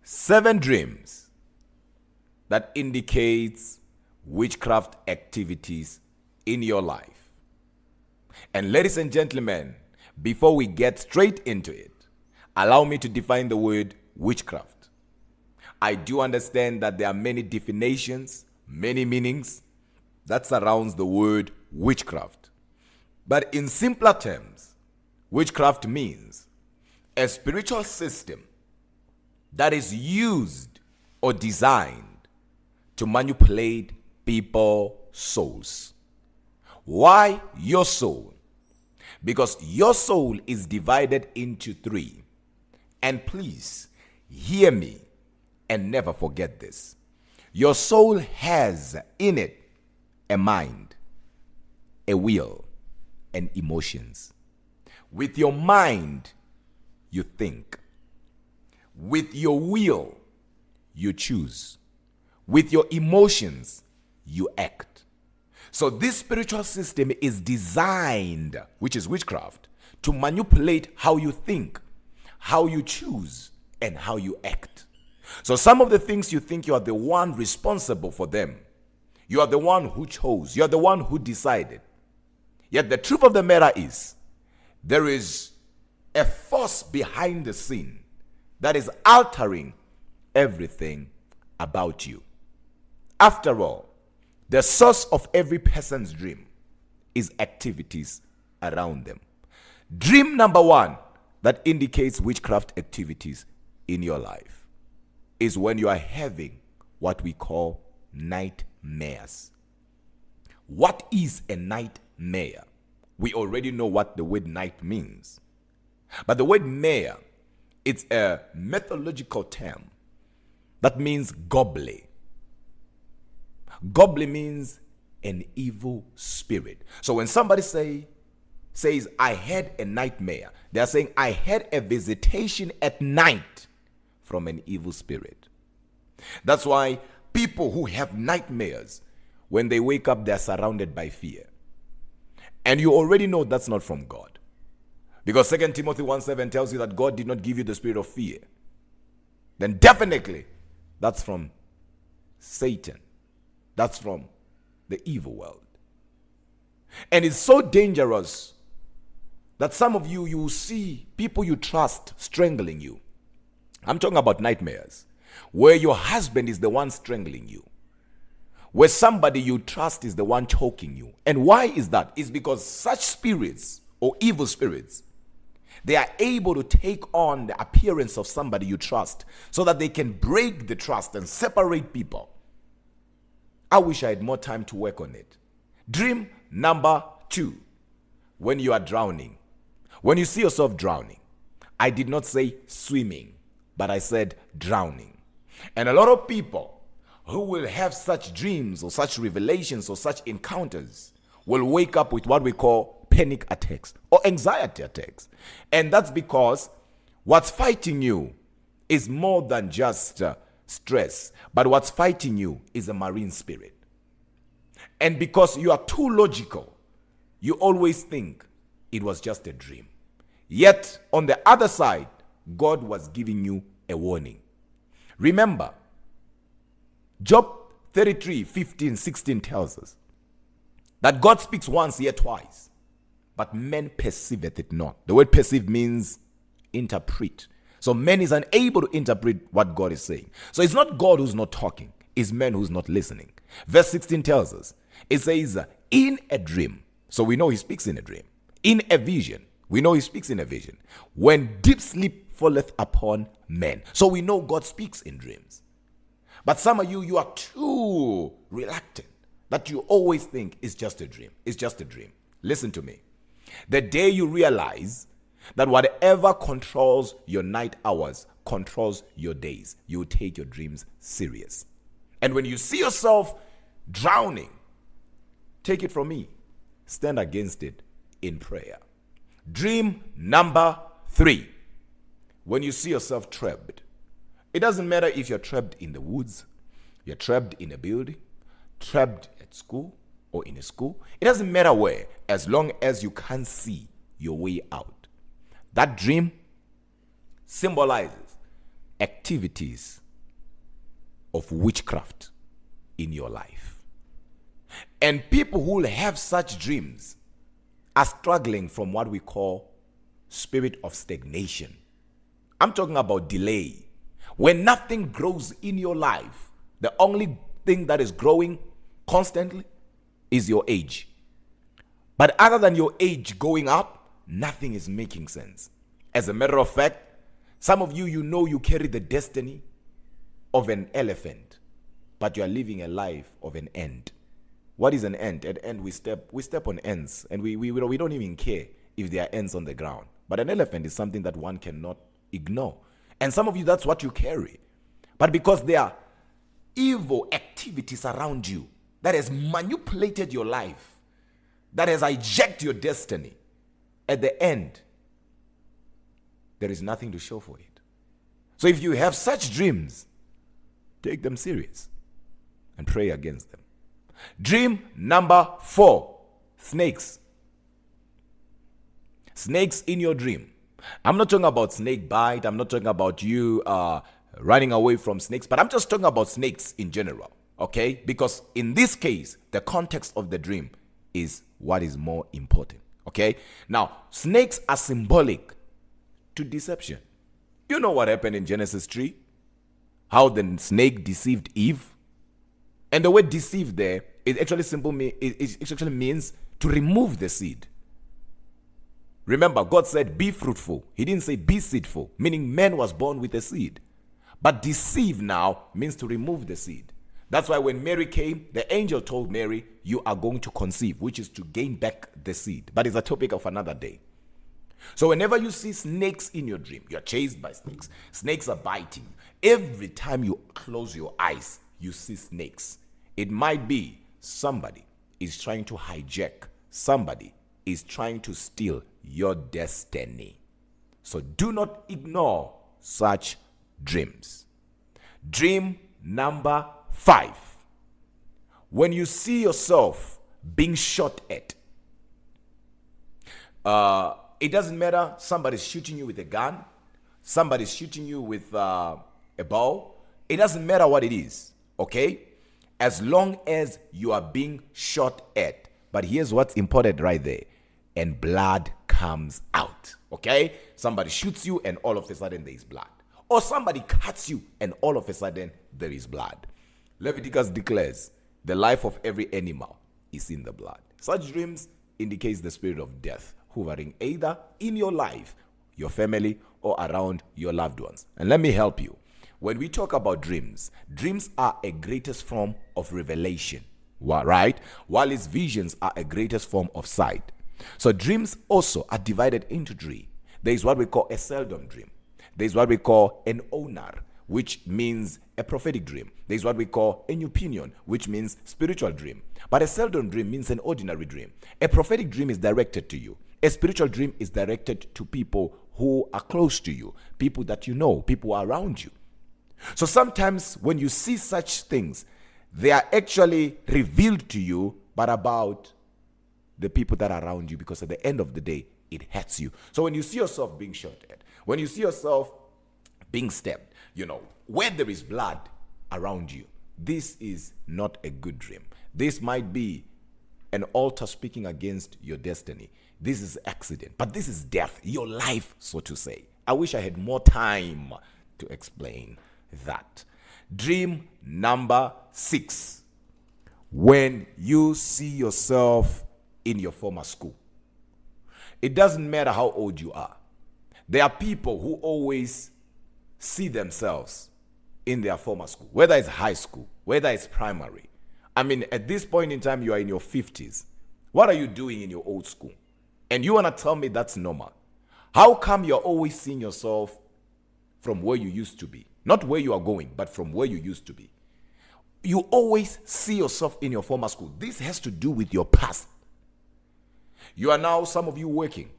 7 dreams that indicates witchcraft activities in your life. And ladies and gentlemen, before we get straight into it, allow me to define the word witchcraft. I do understand that there are many definitions, many meanings that surrounds the word witchcraft. But in simpler terms, witchcraft means a spiritual system that is used or designed to manipulate people's souls. Why your soul? Because your soul is divided into 3. And please hear me and never forget this. Your soul has in it a mind, a will, and emotions. With your mind, you think. With your will, you choose. With your emotions, you act. So this spiritual system is designed, which is witchcraft, to manipulate how you think, how you choose, and how you act. So some of the things you think you are the one responsible for them. You are the one who chose. You are the one who decided. Yet the truth of the matter is, there is a force behind the scene that is altering everything about you. After all, the source of every person's dream is activities around them. Dream number 1 that indicates witchcraft activities in your life is when you are having what we call nightmares. What is a nightmare? We already know what the word night means. But the word mare, it's a mythological term that means gobble. Gobble means an evil spirit. So when somebody says, I had a nightmare, they are saying, I had a visitation at night from an evil spirit. That's why people who have nightmares, when they wake up, they're surrounded by fear. And you already know that's not from God. Because 2 Timothy 1:7 tells you that God did not give you the spirit of fear. Then definitely that's from Satan. That's from the evil world. And it's so dangerous that some of you will see people you trust strangling you. I'm talking about nightmares, where your husband is the one strangling you, where somebody you trust is the one choking you. And why is that? It's because such spirits or evil spirits, they are able to take on the appearance of somebody you trust so that they can break the trust and separate people. I wish I had more time to work on it. Dream number 2, when you are drowning. When you see yourself drowning, I did not say swimming, but I said drowning. And a lot of people who will have such dreams or such revelations or such encounters will wake up with what we call panic attacks or anxiety attacks. And that's because what's fighting you is more than just stress, but what's fighting you is a marine spirit. And because you are too logical, you always think it was just a dream. Yet on the other side, God was giving you a warning. Remember, Job 33:15-16 tells us that God speaks once, yet twice, but men perceiveth it not. The word perceive means interpret. So man is unable to interpret what God is saying. So it's not God who's not talking, it's man who's not listening. Verse 16 tells us, it says, in a dream. So we know he speaks in a dream. In a vision. We know he speaks in a vision. When deep sleep falleth upon men. So we know God speaks in dreams. But some of you are too reluctant that you always think it's just a dream. It's just a dream. Listen to me. The day you realize that whatever controls your night hours controls your days, you take your dreams serious. And when you see yourself drowning, take it from me, stand against it in prayer. Dream number 3. When you see yourself trapped, it doesn't matter if you're trapped in the woods, you're trapped in a building, trapped at school or in a school. It doesn't matter where, as long as you can't see your way out. That dream symbolizes activities of witchcraft in your life. And people who have such dreams are struggling from what we call spirit of stagnation. I'm talking about delay. When nothing grows in your life, the only thing that is growing constantly is your age. But other than your age going up, nothing is making sense. As a matter of fact, some of you, you carry the destiny of an elephant, but you are living a life of an ant. What is an ant? At ant, we step on ants, and we don't even care if there are ants on the ground. But an elephant is something that one cannot ignore. And some of you, that's what you carry. But because there are evil activities around you that has manipulated your life, that has hijacked your destiny, at the end, there is nothing to show for it. So if you have such dreams, take them serious and pray against them. Dream number 4, snakes. Snakes in your dream. I'm not talking about snake bite. I'm not talking about you running away from snakes, but I'm just talking about snakes in general, okay? Because in this case, the context of the dream is what is more important, okay? Now, snakes are symbolic to deception. You know what happened in Genesis 3? How the snake deceived Eve. And the word deceive there, it actually means to remove the seed. Remember, God said, be fruitful. He didn't say be seedful, meaning man was born with a seed. But deceive now means to remove the seed. That's why when Mary came, the angel told Mary, you are going to conceive, which is to gain back the seed. But it's a topic of another day. So whenever you see snakes in your dream, you're chased by snakes. Snakes are biting. Every time you close your eyes, you see snakes. It might be somebody is trying to hijack. Somebody is trying to steal your destiny. So do not ignore such dreams. Dream number 5. When you see yourself being shot at, it doesn't matter, somebody's shooting you with a gun, somebody's shooting you with a bow. It doesn't matter what it is, okay? As long as you are being shot at. But here's what's important right there. And blood comes out, okay? Somebody shoots you and all of a sudden there is blood. Or somebody cuts you and all of a sudden there is blood. Leviticus declares the life of every animal is in the blood. Such dreams indicates the spirit of death hovering either in your life, your family, or around your loved ones. And let me help you. When we talk about dreams, dreams are a greatest form of revelation, right? While its visions are a greatest form of sight. So dreams also are divided into 3. There is what we call a seldom dream. There is what we call an onar, which means a prophetic dream. There is what we call an opinion, which means spiritual dream. But a seldom dream means an ordinary dream. A prophetic dream is directed to you. A spiritual dream is directed to people who are close to you, people that you know, people who are around you. So sometimes when you see such things, they are actually revealed to you, but about the people that are around you, because at the end of the day, it hurts you. So when you see yourself being shot at, when you see yourself being stabbed, where there is blood around you, this is not a good dream. This might be an altar speaking against your destiny. This is accident, but this is death, your life, so to say. I wish I had more time to explain that. Dream number 6. When you see yourself in your former school. It doesn't matter how old you are. There are people who always see themselves in their former school, whether it's high school, whether it's primary. I mean, at this point in time, you are in your 50s. What are you doing in your old school? And you want to tell me that's normal? How come you're always seeing yourself from where you used to be? Not where you are going, but from where you used to be. You always see yourself in your former school. This has to do with your past. You are now, some of you, working.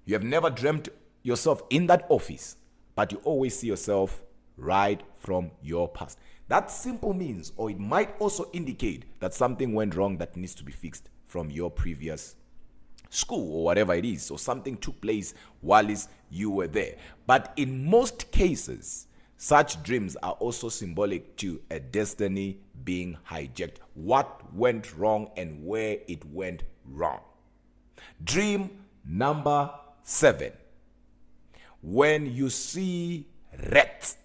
You have never dreamt yourself in that office, but you always see yourself right from your past. That simple means, or it might also indicate that something went wrong that needs to be fixed from your previous school or whatever it is. So something took place while you were there. But in most cases, such dreams are also symbolic to a destiny being hijacked. What went wrong and where it went wrong. Dream number 7. When you see rats.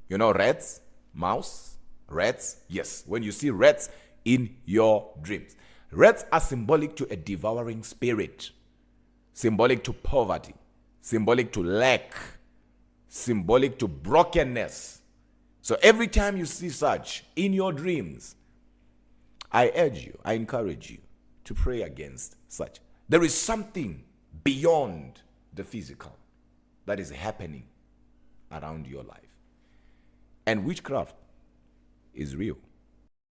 You know rats, mouse, rats. Yes, when you see rats in your dreams. Rats are symbolic to a devouring spirit, symbolic to poverty, symbolic to lack, symbolic to brokenness. So every time you see such in your dreams, I urge you, I encourage you to pray against such. There is something beyond the physical that is happening around your life. And witchcraft is real.